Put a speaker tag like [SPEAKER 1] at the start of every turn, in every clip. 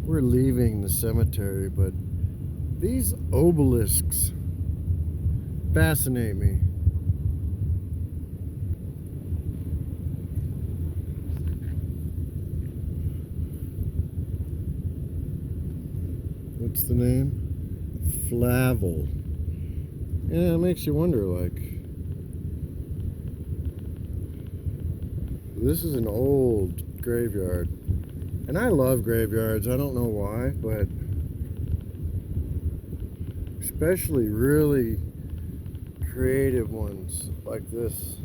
[SPEAKER 1] We're leaving the cemetery, but these obelisks fascinate me. What's the name? Flavel. Yeah, it makes you wonder, like, this is an old graveyard. And I love graveyards. I don't know why, but especially really creative ones like this.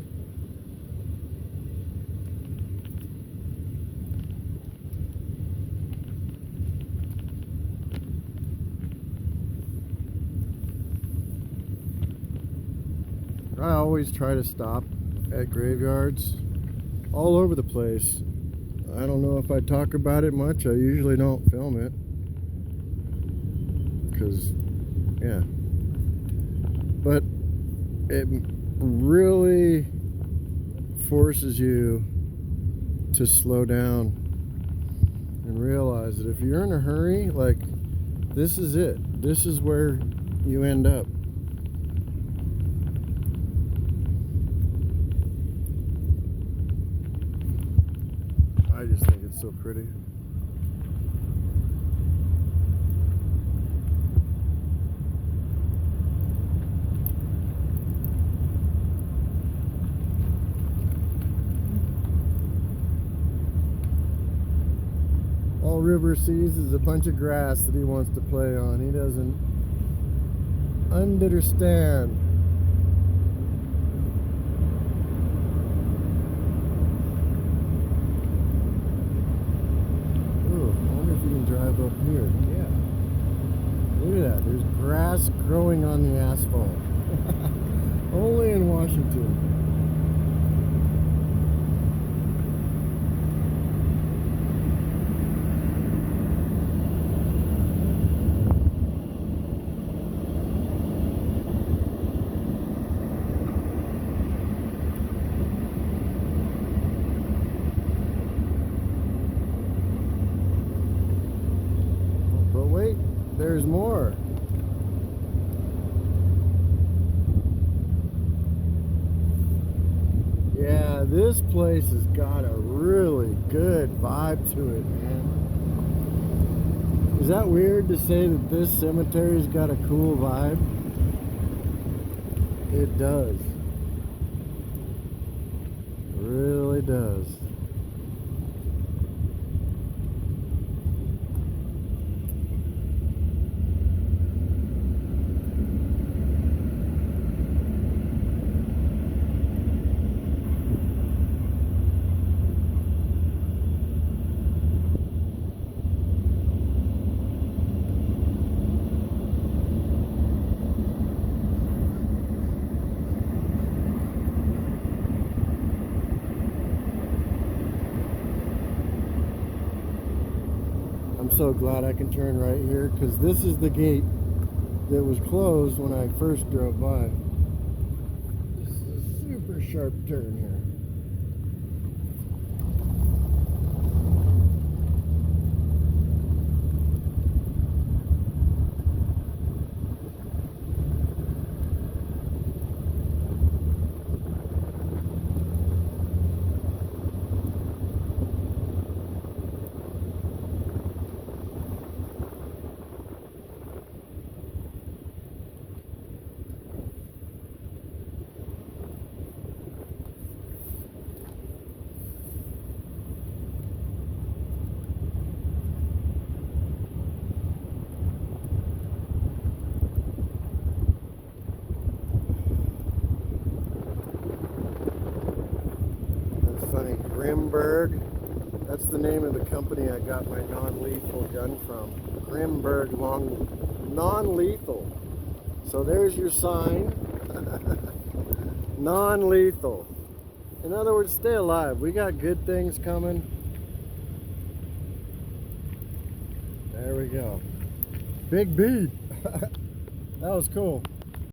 [SPEAKER 1] I always try to stop at graveyards all over the place. I don't know if I talk about it much. I usually don't film it because, yeah. But it really forces you to slow down and realize that if you're in a hurry, like, this is it. This is where you end up. I just think it's so pretty. All River sees is a bunch of grass that he wants to play on. He doesn't understand. Drive up here. Yeah. Look at that. There's grass growing on the asphalt. Only in Washington. Wait, there's more. Yeah, this place has got a really good vibe to it, man. Is that weird to say that this cemetery's got a cool vibe? It does. It really does. I'm so glad I can turn right here because this is the gate that was closed when I first drove by. This is a super sharp turn here. Grimberg. That's the name of the company I got my non-lethal gun from. Grimberg non-lethal. So there's your sign. Non-lethal. In other words, stay alive. We got good things coming. There we go. Big bead. That was cool.